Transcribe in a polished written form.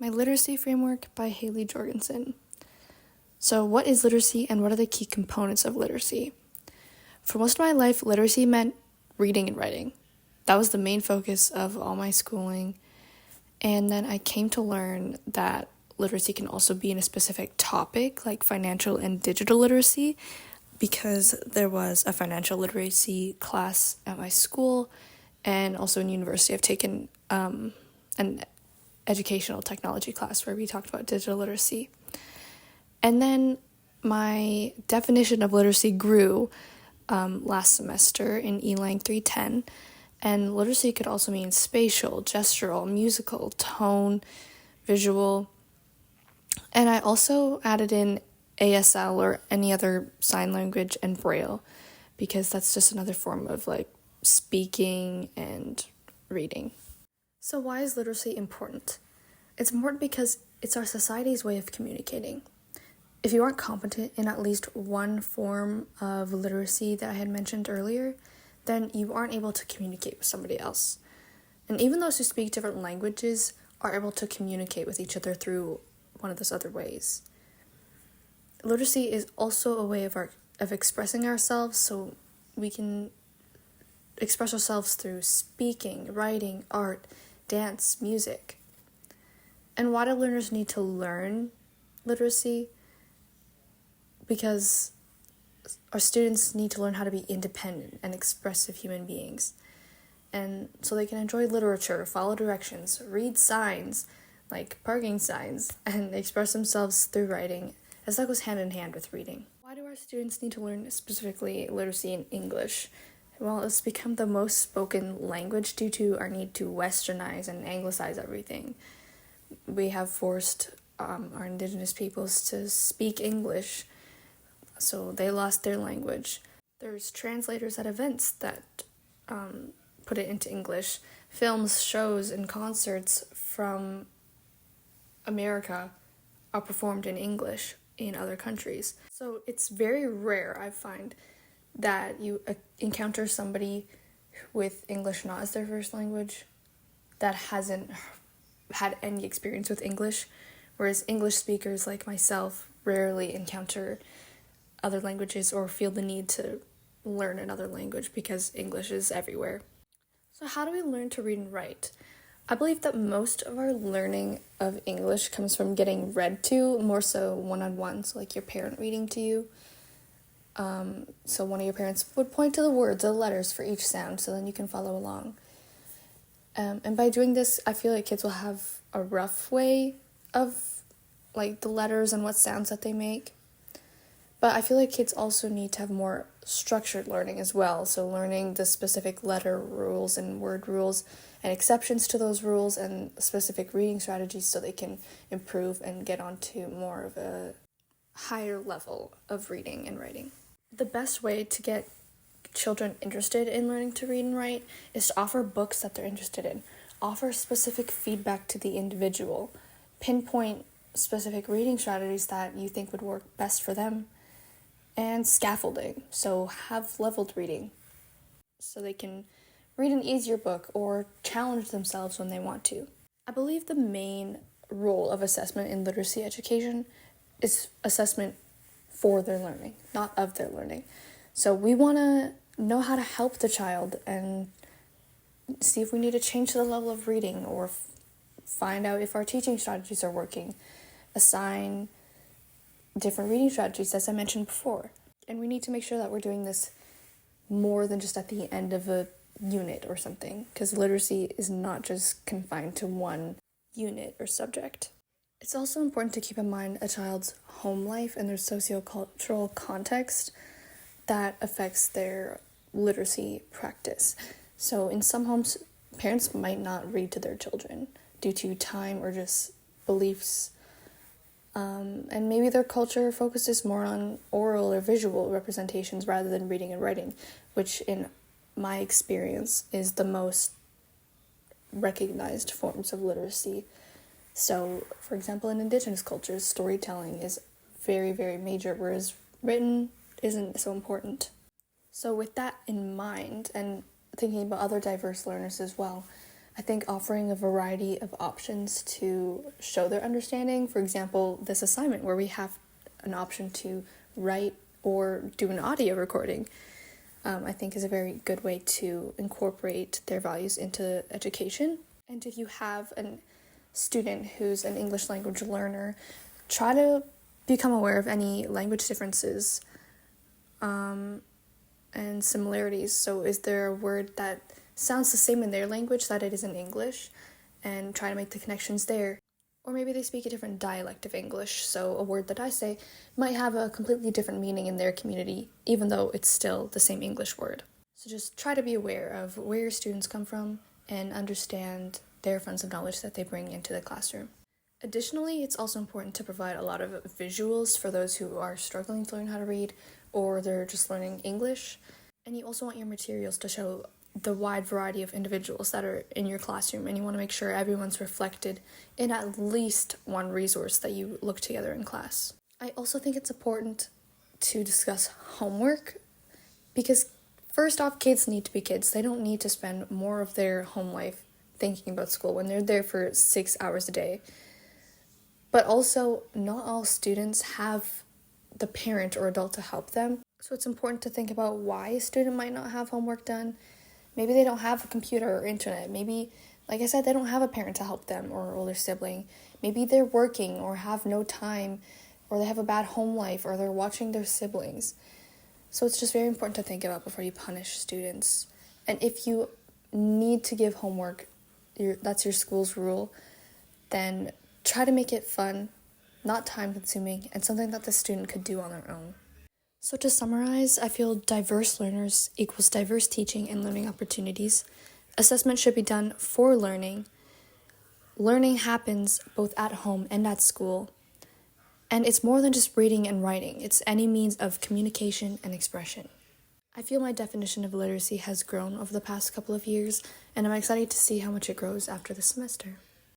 My Literacy Framework by Haley Jorgensen. So, what is literacy and what are the key components of literacy? For most of my life, literacy meant reading and writing. That was the main focus of all my schooling. And then I came to learn that literacy can also be in a specific topic, like financial and digital literacy, because there was a financial literacy class at my school, and also in university I've taken an educational technology class where we talked about digital literacy. And then my definition of literacy grew last semester in E-Lang 310, and literacy could also mean spatial, gestural, musical, tone, visual, and I also added in ASL or any other sign language and Braille, because that's just another form of speaking and reading. So why is literacy important? It's important because it's our society's way of communicating. If you aren't competent in at least one form of literacy that I had mentioned earlier, then you aren't able to communicate with somebody else. And even those who speak different languages are able to communicate with each other through one of those other ways. Literacy is also a way of expressing ourselves, so we can express ourselves through speaking, writing, art, dance, music. And why do learners need to learn literacy? Because our students need to learn how to be independent and expressive human beings. And so they can enjoy literature, follow directions, read signs, like parking signs, and express themselves through writing, as that goes hand in hand with reading. Why do our students need to learn specifically literacy in English? Well, it's become the most spoken language due to our need to westernize and anglicize everything. We have forced our indigenous peoples to speak English, so they lost their language. There's translators at events that put it into English. Films, shows, and concerts from America are performed in English in other countries. So it's very rare, I find, that you encounter somebody with English not as their first language that hasn't had any experience with English, whereas English speakers like myself rarely encounter other languages or feel the need to learn another language because English is everywhere. So how do we learn to read and write? I believe that most of our learning of English comes from getting read to, more so one-on-one, so like your parent reading to you. So one of your parents would point to the words, the letters for each sound, so then you can follow along. And by doing this, I feel like kids will have a rough way of the letters and what sounds that they make. But I feel like kids also need to have more structured learning as well. So learning the specific letter rules and word rules and exceptions to those rules and specific reading strategies so they can improve and get onto more of a higher level of reading and writing. The best way to get children interested in learning to read and write is to offer books that they're interested in. Offer specific feedback to the individual. Pinpoint specific reading strategies that you think would work best for them. And scaffolding, so have leveled reading, so they can read an easier book or challenge themselves when they want to. I believe the main role of assessment in literacy education is assessment for their learning, not of their learning. So we want to know how to help the child and see if we need to change the level of reading or find out if our teaching strategies are working, assign different reading strategies, as I mentioned before. And we need to make sure that we're doing this more than just at the end of a unit or something, because literacy is not just confined to one unit or subject. It's also important to keep in mind a child's home life and their sociocultural context that affects their literacy practice. So in some homes, parents might not read to their children due to time or just beliefs. And maybe their culture focuses more on oral or visual representations rather than reading and writing, which in my experience is the most recognized forms of literacy. So, for example, in indigenous cultures, storytelling is very, very major, whereas written isn't so important. So with that in mind, and thinking about other diverse learners as well, I think offering a variety of options to show their understanding, for example, this assignment where we have an option to write or do an audio recording, I think is a very good way to incorporate their values into education. And if you have a student who's an English language learner, try to become aware of any language differences and similarities. So is there a word that sounds the same in their language that it is in English, and try to make the connections there. Or maybe they speak a different dialect of English, so a word that I say might have a completely different meaning in their community, even though it's still the same English word. So just try to be aware of where your students come from and understand their funds of knowledge that they bring into the classroom. Additionally, it's also important to provide a lot of visuals for those who are struggling to learn how to read or they're just learning English. And you also want your materials to show the wide variety of individuals that are in your classroom, and you want to make sure everyone's reflected in at least one resource that you look together in class. I also think it's important to discuss homework because first off, kids need to be kids. They don't need to spend more of their home life thinking about school when they're there for 6 hours a day. But also, not all students have the parent or adult to help them. So it's important to think about why a student might not have homework done. Maybe they don't have a computer or internet. Maybe, like I said, they don't have a parent to help them or older sibling. Maybe they're working or have no time, or they have a bad home life, or they're watching their siblings. So it's just very important to think about before you punish students. And if you need to give homework, that's your school's rule, then try to make it fun, not time-consuming, and something that the student could do on their own. So to summarize, I feel diverse learners equals diverse teaching and learning opportunities. Assessment should be done for learning. Learning happens both at home and at school. And it's more than just reading and writing. It's any means of communication and expression. I feel my definition of literacy has grown over the past couple of years, and I'm excited to see how much it grows after the semester.